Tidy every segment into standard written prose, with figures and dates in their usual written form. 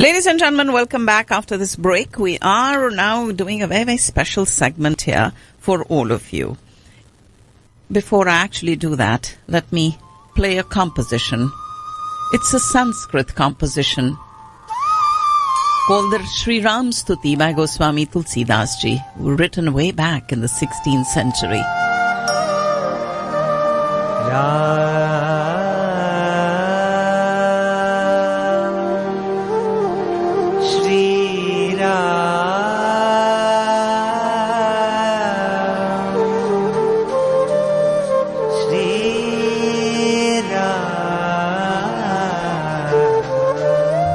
Ladies and gentlemen, welcome back after this break. We are now doing a very, very special segment here for all of you. Before I actually do that, let me play a composition. It's a Sanskrit composition called the Sri Ram Stuti by Goswami Tulsidas Ji, written way back in the 16th century.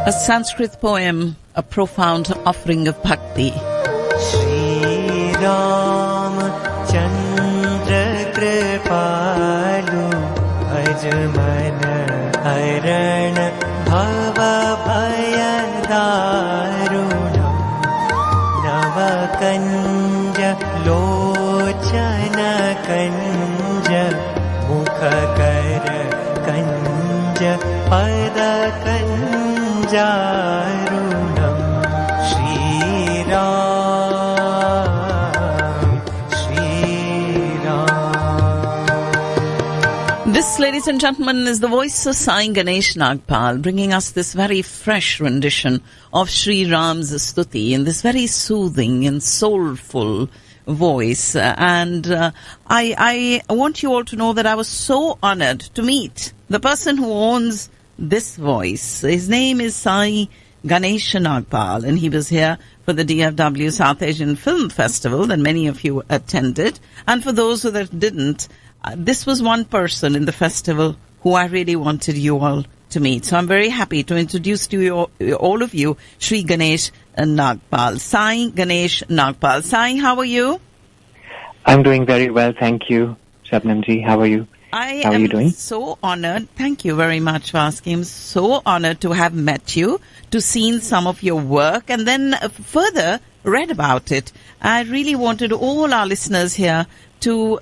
A Sanskrit poem, a profound offering of bhakti. Shri Ram Chandra Kripalu Ajman Haran Bhava Bhayadarunam Navakanja Lochana Kanja Mukhakara Kanja Pada Jarunam Shri Ram, Shri Ram. This, ladies and gentlemen, is the voice of Sai Ganesh Nagpal, bringing us this very fresh rendition of Sri Ram's Stuti in this very soothing and soulful voice. I want you all to know that I was so honored to meet the person who owns this voice. His name is Sai Ganesh Nagpal, and he was here for the DFW South Asian Film Festival that many of you attended. And for those who that didn't, this was one person in the festival who I really wanted you all to meet. So I'm very happy to introduce to you, all of you, Sri Ganesh Nagpal. Sai Ganesh Nagpal. Sai, how are you? I'm doing very well, thank you. Shabnam ji, how are you? How are you doing? So honored. Thank you very much for asking. I'm so honored to have met you, to seen some of your work, and then further read about it. I really wanted all our listeners here to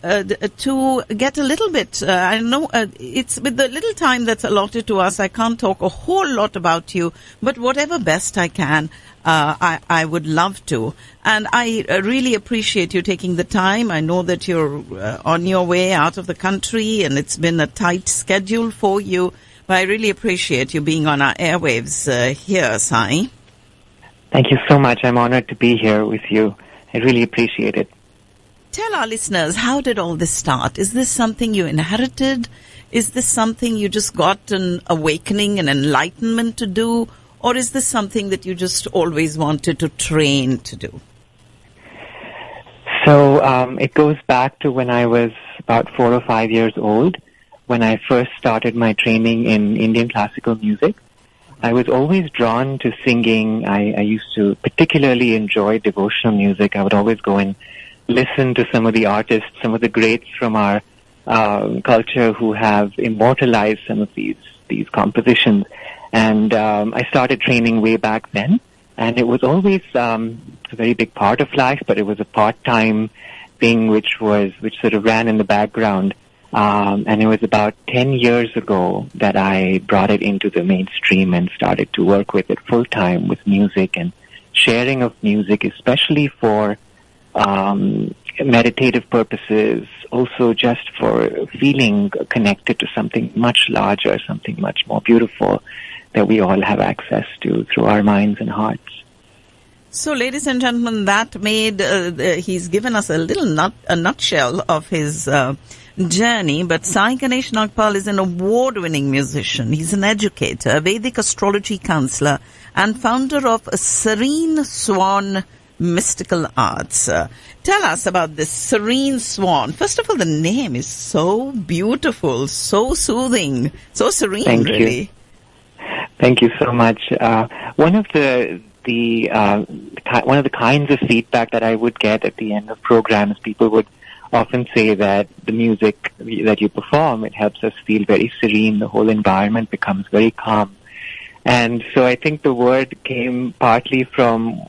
get a little bit. I know it's with the little time that's allotted to us, I can't talk a whole lot about you, but whatever best I can, I would love to. And I really appreciate you taking the time. I know that you're on your way out of the country and it's been a tight schedule for you, but I really appreciate you being on our airwaves here, Sai. Thank you so much. I'm honored to be here with you. I really appreciate it. Tell our listeners, how did all this start? Is this something you inherited? Is this something you just got an awakening and enlightenment to do? Or is this something that you just always wanted to train to do? So it goes back to when I was about 4 or 5 years old, when I first started my training in Indian classical music. I was always drawn to singing. I used to particularly enjoy devotional music. I would always go and listen to some of the artists, some of the greats from our culture who have immortalized some of these compositions. And I started training way back then. And it was always a very big part of life, but it was a part-time thing which sort of ran in the background. And it was about 10 years ago that I brought it into the mainstream and started to work with it full-time with music and sharing of music, especially for meditative purposes, also just for feeling connected to something much larger, something much more beautiful that we all have access to through our minds and hearts. So, ladies and gentlemen, that made, he's given us a nutshell of his journey, but Sai Ganesh Nagpal is an award-winning musician. He's an educator, a Vedic astrology counselor, and founder of Serene Swan Mystical Arts. Tell us about this Serene Swan. First of all, the name is so beautiful, so soothing, so serene. Thank really. You. Thank you so much. One of the kinds of feedback that I would get at the end of programs, people would often say that the music that you perform, it helps us feel very serene. The whole environment becomes very calm. And so I think the word came partly from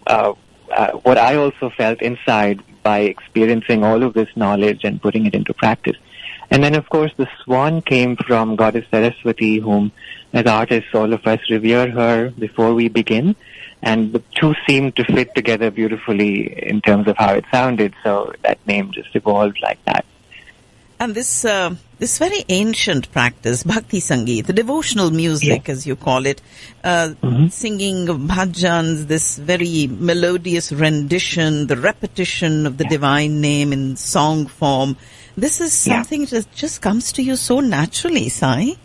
what I also felt inside by experiencing all of this knowledge and putting it into practice. And then, of course, the Swan came from Goddess Saraswati, whom, as artists, all of us revere her before we begin. And the two seemed to fit together beautifully in terms of how it sounded, so that name just evolved like that. And this very ancient practice, Bhakti Sangeet, the devotional music, as you call it, singing of bhajans, this very melodious rendition, the repetition of the divine name in song form. This is something that just comes to you so naturally, Sai.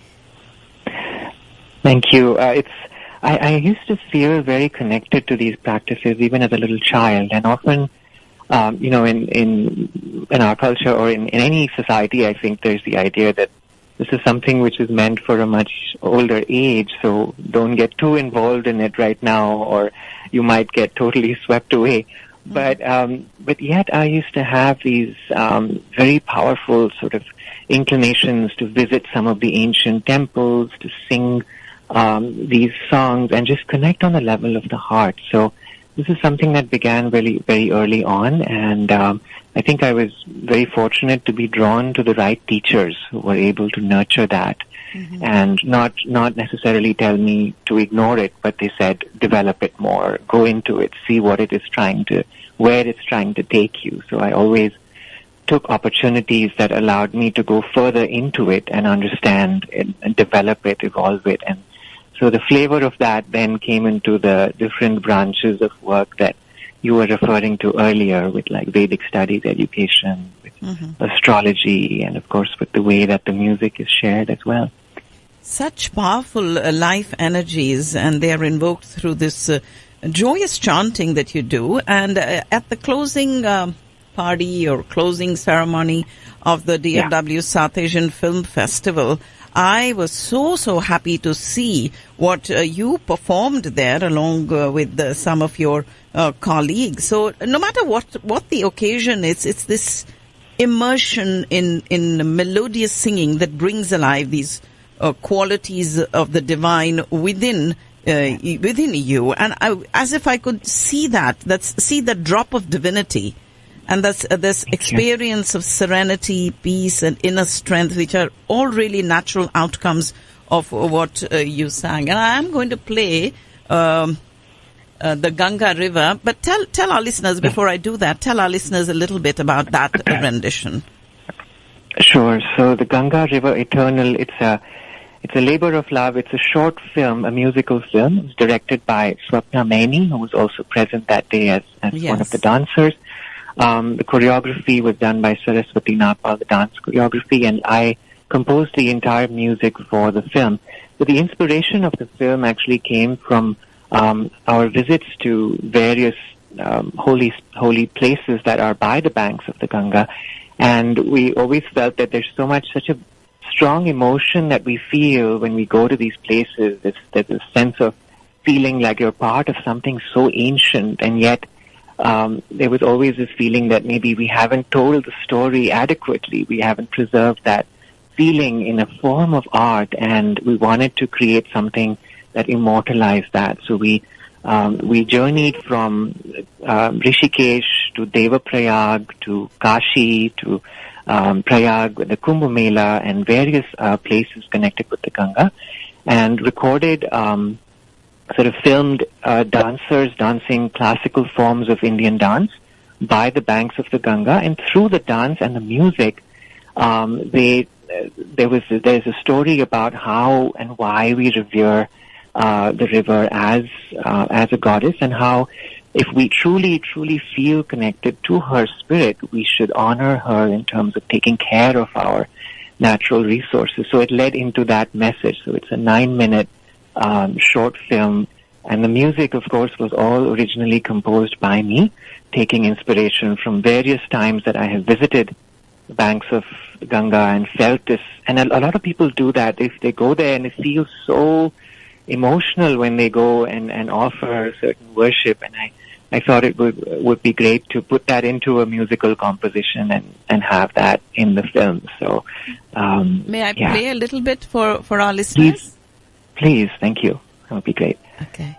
Thank you. I used to feel very connected to these practices even as a little child, and often, in our culture or in any society, I think there's the idea that this is something which is meant for a much older age, so don't get too involved in it right now, or you might get totally swept away. But yet I used to have these very powerful sort of inclinations to visit some of the ancient temples, to sing these songs, and just connect on the level of the heart. So this is something that began really very early on, and I think I was very fortunate to be drawn to the right teachers who were able to nurture that, and not necessarily tell me to ignore it, but they said develop it more, go into it, see what it is where it's trying to take you. So I always took opportunities that allowed me to go further into it and understand it and develop it, evolve it. And so the flavor of that then came into the different branches of work that you were referring to earlier, with like Vedic studies, education, with astrology, and of course with the way that the music is shared as well. Such powerful life energies, and they are invoked through this joyous chanting that you do. And at the closing party or closing ceremony of the DFW South Asian Film Festival, I was so happy to see what you performed there along with some of your colleagues. So no matter what the occasion is, it's this immersion in melodious singing that brings alive these qualities of the divine within you. And as if I could see see the drop of divinity. And that's this experience of serenity, peace, and inner strength, which are all really natural outcomes of what you sang. And I am going to play the Ganga River. But tell our listeners, before I do that, tell our listeners a little bit about that rendition. Sure. So the Ganga River Eternal, it's a labor of love. It's a short film, a musical film. It was directed by Shabnam, who was also present that day as one of the dancers. The choreography was done by Saraswati Nagpal, the dance choreography, and I composed the entire music for the film. But the inspiration of the film actually came from our visits to various holy places that are by the banks of the Ganga, and we always felt that there's such a strong emotion that we feel when we go to these places. There's a sense of feeling like you're part of something so ancient, and yet there was always this feeling that maybe we haven't told the story adequately. We haven't preserved that feeling in a form of art, and we wanted to create something that immortalized that. So we journeyed from Rishikesh to Devaprayag to Kashi to Prayag, the Kumbh Mela, and various places connected with the Ganga, and recorded sort of filmed dancers dancing classical forms of Indian dance by the banks of the Ganga, and through the dance and the music, there's a story about how and why we revere the river as a goddess, and how if we truly feel connected to her spirit, we should honor her in terms of taking care of our natural resources. So it led into that message. So it's a 9-minute short film, and the music, of course, was all originally composed by me, taking inspiration from various times that I have visited the banks of Ganga and felt this. And a lot of people do that. If they go there and it feels so emotional when they go and offer certain worship, and I thought it would be great to put that into a musical composition and have that in the film. So may I play a little bit for our listeners? Please, thank you. That would be great. Okay.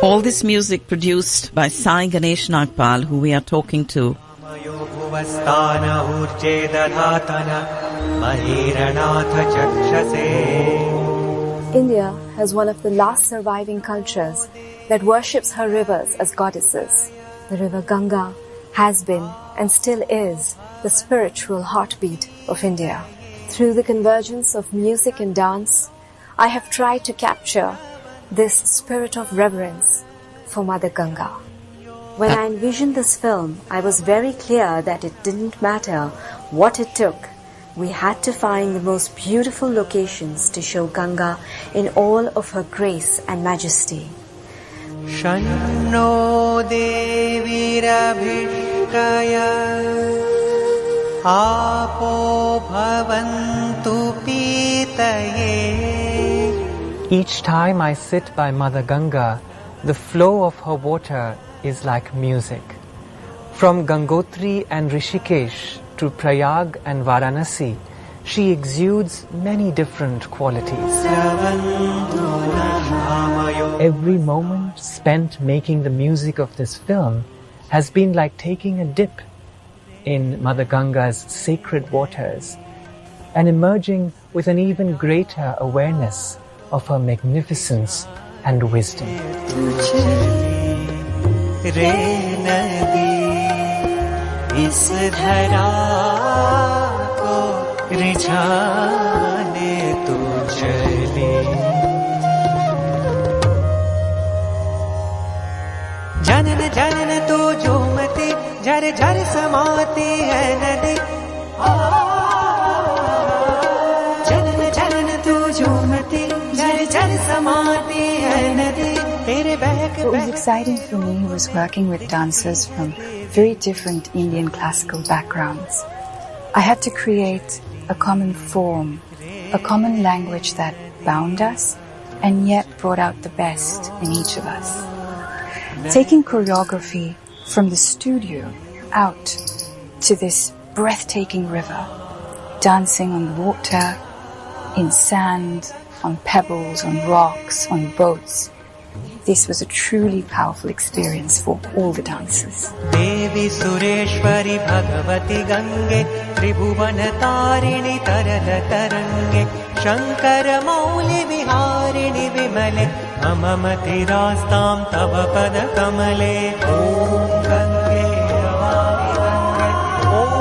All this music produced by Sai Ganesh Nagpal, who we are talking to. India has one of the last surviving cultures that worships her rivers as goddesses. The river Ganga has been and still is the spiritual heartbeat of India. Through the convergence of music and dance, I have tried to capture this spirit of reverence for Mother Ganga. When I envisioned this film, I was very clear that it didn't matter what it took. We had to find the most beautiful locations to show Ganga in all of her grace and majesty. Shanno devirabhishkaya apo bhavantu pitaye. Each time I sit by Mother Ganga, the flow of her water is like music. From Gangotri and Rishikesh to Prayag and Varanasi, she exudes many different qualities. Every moment spent making the music of this film has been like taking a dip in Mother Ganga's sacred waters and emerging with an even greater awareness of her magnificence and wisdom. जनन जनन तो झूमती झर झर समाती है नदी जनन जनन तो झूमती झर झर समाती है नदी तेरे बहक What was exciting for me was working with dancers from very different Indian classical backgrounds. I had to create a common form, a common language that bound us and yet brought out the best in each of us. Taking choreography from the studio out to this breathtaking river, dancing on water, in sand, on pebbles, on rocks, on boats. This was a truly powerful experience for all the dancers. Devi Sureshwari Bhagavati Gange Tribhuvan Tarini Tarala Tarange Shankara Mauli Viharini Vimale Mamamati Rastam Tava Pada Kamale Om Gange Namami Gange Om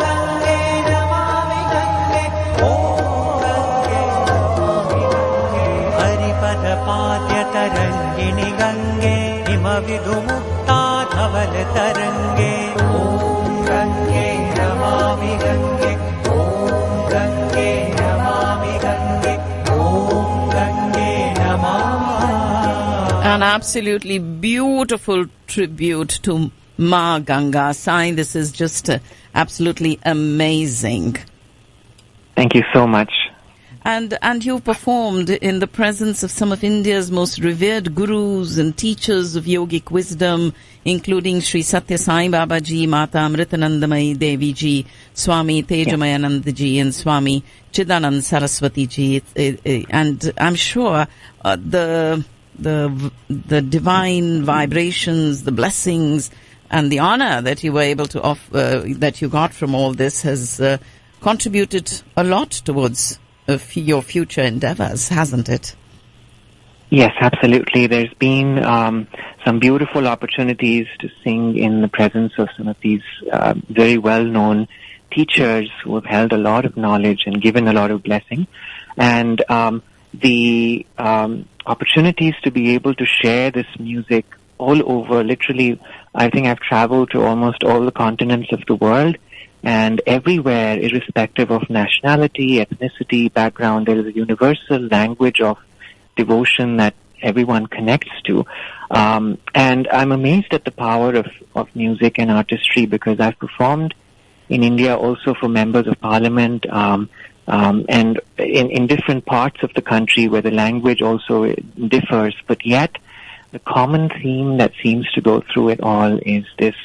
Gange Namami Gange Om Gange Namami Gange Haripada Padya Tarangini Gange Hima Vidumukta Dhaval Tarange Om Gange Namami Gange Om Gange Namami Gange Om Gange Namami. An absolutely beautiful tribute to Ma Ganga. Sai, this is just absolutely amazing. Thank you so much. And you performed in the presence of some of India's most revered gurus and teachers of yogic wisdom, including Sri Satya Sai Baba Ji, Mata Amritanandamayi Devi Ji, Swami Tejamayananda Ji, and Swami Chidanand Saraswati Ji. And I'm sure the divine vibrations, the blessings, and the honor that you were able to offer, that you got from all this, has contributed a lot towards your future endeavors, hasn't it? Yes, absolutely. There's been some beautiful opportunities to sing in the presence of some of these very well-known teachers who have held a lot of knowledge and given a lot of blessing. And the opportunities to be able to share this music all over, literally, I think I've traveled to almost all the continents of the world. And everywhere, irrespective of nationality, ethnicity, background, there is a universal language of devotion that everyone connects to. And I'm amazed at the power of music and artistry, because I've performed in India also for members of parliament, and in different parts of the country where the language also differs, but yet the common theme that seems to go through it all is this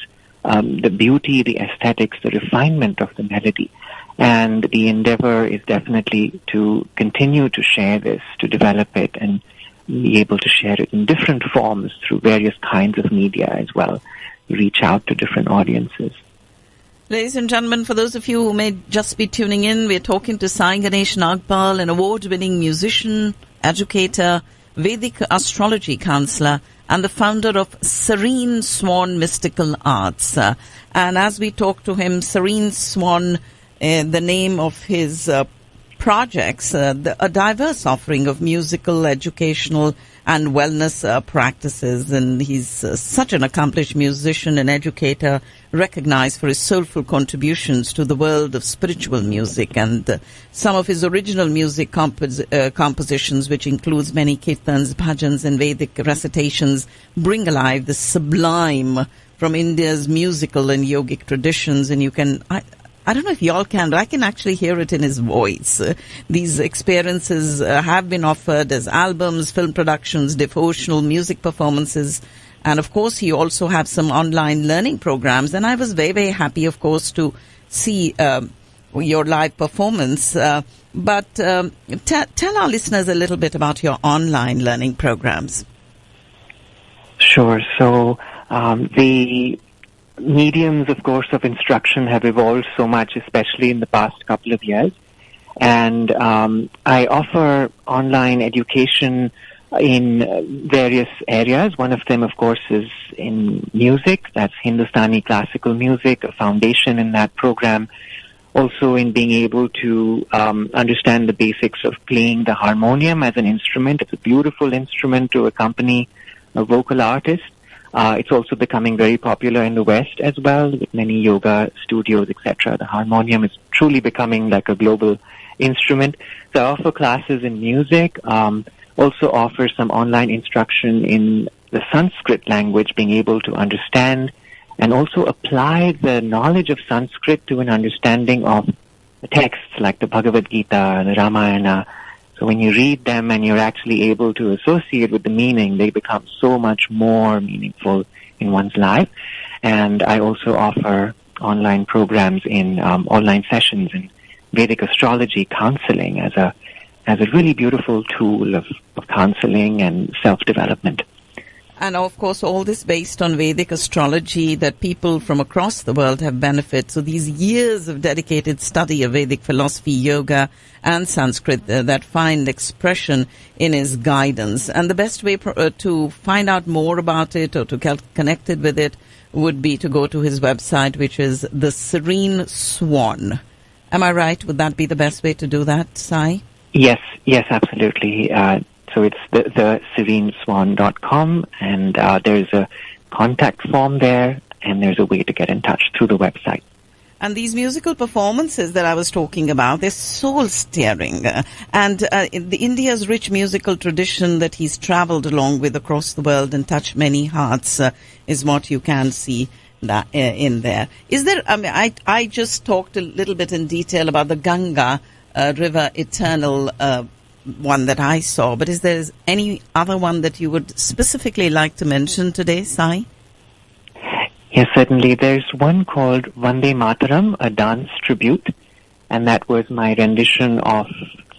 the beauty, the aesthetics, the refinement of the melody. And the endeavor is definitely to continue to share this, to develop it, and be able to share it in different forms through various kinds of media as well, reach out to different audiences. Ladies and gentlemen, for those of you who may just be tuning in, we're talking to Sai Ganesh Nagpal, an award-winning musician, educator, Vedic astrology counselor, and the founder of Serene Swan Mystical Arts. And as we talk to him, Serene Swan, the name of his projects, a diverse offering of musical, educational, and wellness practices. And he's such an accomplished musician and educator, recognized for his soulful contributions to the world of spiritual music. And some of his original music compositions, which includes many kirtans, bhajans, and Vedic recitations, bring alive the sublime from India's musical and yogic traditions. And you can... I don't know if y'all can, but I can actually hear it in his voice. These experiences have been offered as albums, film productions, devotional music performances. And, of course, he also has some online learning programs. And I was very, very happy, of course, to see your live performance. But tell our listeners a little bit about your online learning programs. Sure. So the mediums, of course, of instruction have evolved so much, especially in the past couple of years. And I offer online education in various areas. One of them, of course, is in music. That's Hindustani classical music, a foundation in that program. Also in being able to understand the basics of playing the harmonium as an instrument. It's a beautiful instrument to accompany a vocal artist. It's also becoming very popular in the West as well, with many yoga studios, etc. The harmonium is truly becoming like a global instrument. So I offer classes in music, also offer some online instruction in the Sanskrit language, being able to understand and also apply the knowledge of Sanskrit to an understanding of the texts like the Bhagavad Gita, the Ramayana. So when you read them and you're actually able to associate with the meaning, they become so much more meaningful in one's life. And I also offer online programs in online sessions in Vedic astrology counseling as a really beautiful tool of counseling and self-development. And, of course, all this based on Vedic astrology that people from across the world have benefited. So these years of dedicated study of Vedic philosophy, yoga, and Sanskrit that find expression in his guidance. And the best way to find out more about it or to get connected with it would be to go to his website, which is the Serene Swan. Am I right? Would that be the best way to do that, Sai? Yes, absolutely. So it's the sereneswan.com, and there's a contact form there, and there's a way to get in touch through the website. And these musical performances that I was talking about, they're soul-stirring. And India's rich musical tradition that he's traveled along with across the world and touched many hearts is what you can see that, in there. Is there, I just talked a little bit in detail about the Ganga River Eternal one that I saw, but is there any other one that you would specifically like to mention today, Sai? Yes, certainly. There's one called Vande Mataram, a dance tribute, and that was my rendition of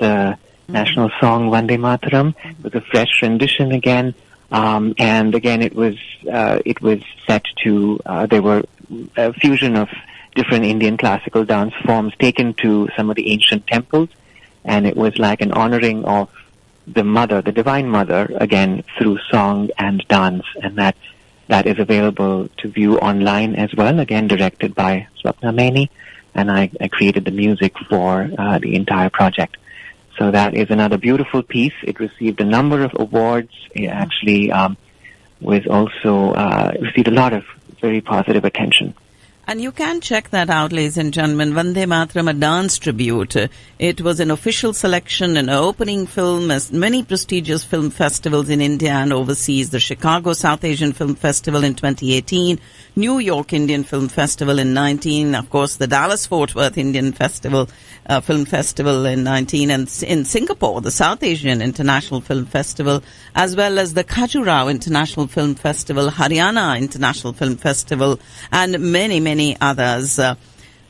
the national song Vande Mataram. It was a fresh rendition again, and again it was set to there were a fusion of different Indian classical dance forms taken to some of the ancient temples. And it was like an honoring of the Mother, the Divine Mother, again, through song and dance. And that is available to view online as well, again, directed by Shabnam. And I created the music for the entire project. So that is another beautiful piece. It received a number of awards. It actually was also received a lot of very positive attention. And you can check that out, ladies and gentlemen. Vande Mataram, a dance tribute. It was an official selection, an opening film at many prestigious film festivals in India and overseas. The Chicago South Asian Film Festival in 2018, New York Indian Film Festival in 19, of course, the Dallas Fort Worth Indian Festival, Film Festival in 19, and in Singapore, the South Asian International Film Festival, as well as the Khajuraho International Film Festival, Haryana International Film Festival, and many others.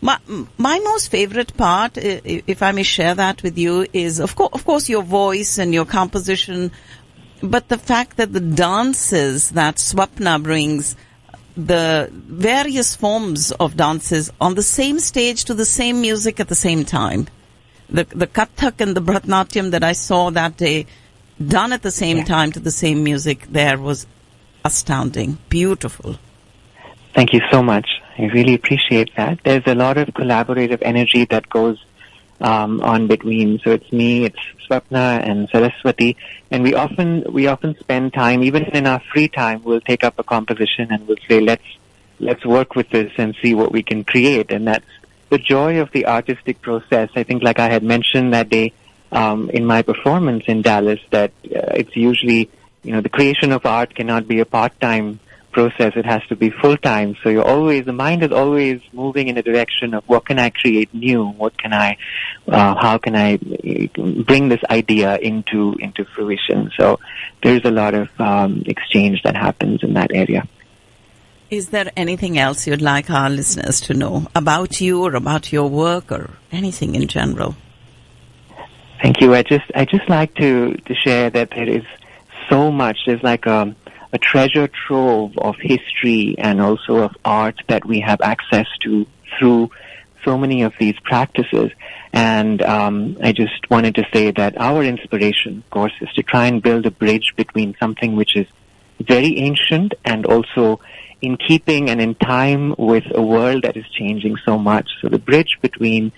My most favorite part, if I may share that with you, is of course your voice and your composition, but the fact that the dances that Swapna brings, the various forms of dances on the same stage to the same music at the same time. The Kathak and the Bharatanatyam that I saw that day, done at the same time to the same music there, was astounding, beautiful. Thank you so much. I really appreciate that. There's a lot of collaborative energy that goes on between. So it's me, it's Swapna and Saraswati, and we often spend time, even in our free time, we'll take up a composition and we'll say, let's work with this and see what we can create. And that's the joy of the artistic process. I think, like I had mentioned that day in my performance in Dallas, that it's usually, the creation of art cannot be a part-time process. It has to be full-time. So the mind is always moving in a direction of what can I create new? How can I bring this idea into fruition? So there's a lot of exchange that happens in that area. Is there anything else you'd like our listeners to know about you or about your work or anything in general? Thank you. I just like to share that there is so much. There's like a treasure trove of history and also of art that we have access to through so many of these practices. And I just wanted to say that our inspiration, of course, is to try and build a bridge between something which is very ancient and also in keeping and in time with a world that is changing so much. So the bridge between,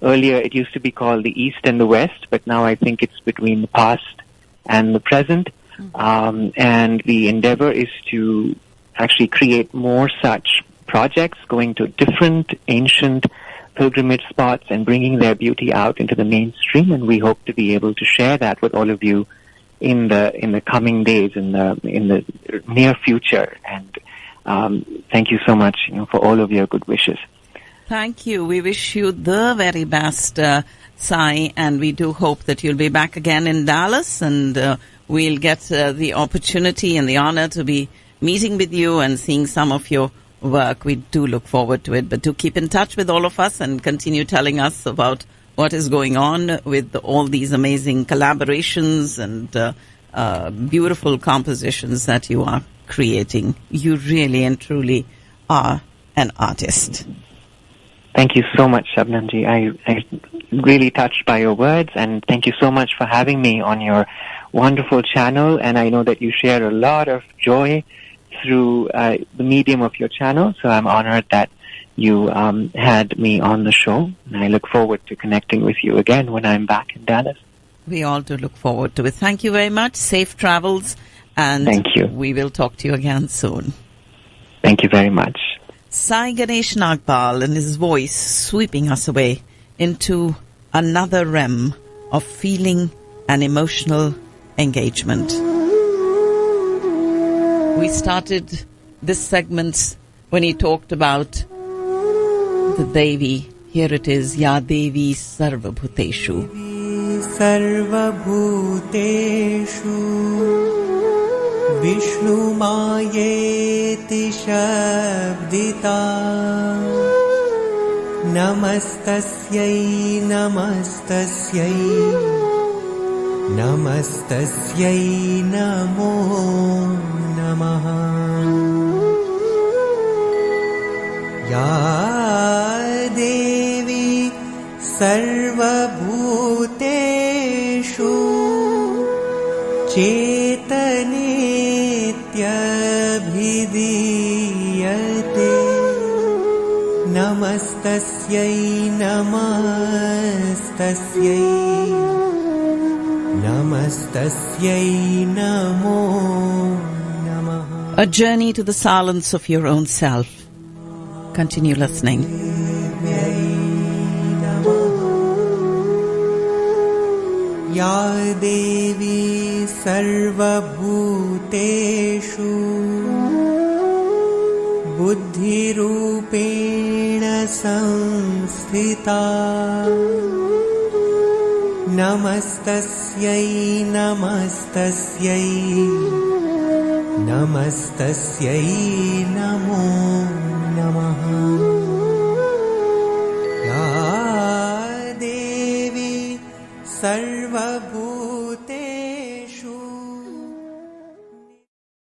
earlier it used to be called the East and the West, but now I think it's between the past and the present. And the endeavor is to actually create more such projects, going to different ancient pilgrimage spots and bringing their beauty out into the mainstream. And we hope to be able to share that with all of you in the coming days, in the near future. And thank you so much, for all of your good wishes. Thank you. We wish you the very best, Sai, and we do hope that you'll be back again in Dallas, and we'll get the opportunity and the honor to be meeting with you and seeing some of your work. We do look forward to it, but do keep in touch with all of us and continue telling us about what is going on with all these amazing collaborations and beautiful compositions that you are creating. You really and truly are an artist. Thank you so much, Shabnamji. I really touched by your words, and thank you so much for having me on your wonderful channel. And I know that you share a lot of joy through the medium of your channel, so I'm honored that you had me on the show, and I look forward to connecting with you again when I'm back in Dallas. We all do look forward to it. Thank you very much. Safe travels, and thank you. We will talk to you again soon. Thank you very much. Sai Ganesh Nagpal and his voice sweeping us away into another realm of feeling and emotional engagement. We started this segment when he talked about the Devi. Here it is, Ya Devi Sarva Bhuteshu. Sarva Bhuteshu Vishnu Mayeti Shabdita Namastasyai Namastasyai Namastasyai Namo Namaha Ya Devi Sarva Bhuteshu Chetanitya Namastasyai Namastasyai Namastasyai Namo Namaha. A journey to the silence of your own self. Continue listening. Ya Devi Sarva Bhuteshu Buddhi Rupena Samsthita Namastasyai Namastasyai Namastasyai Namo Namaha सर्वभूतेषु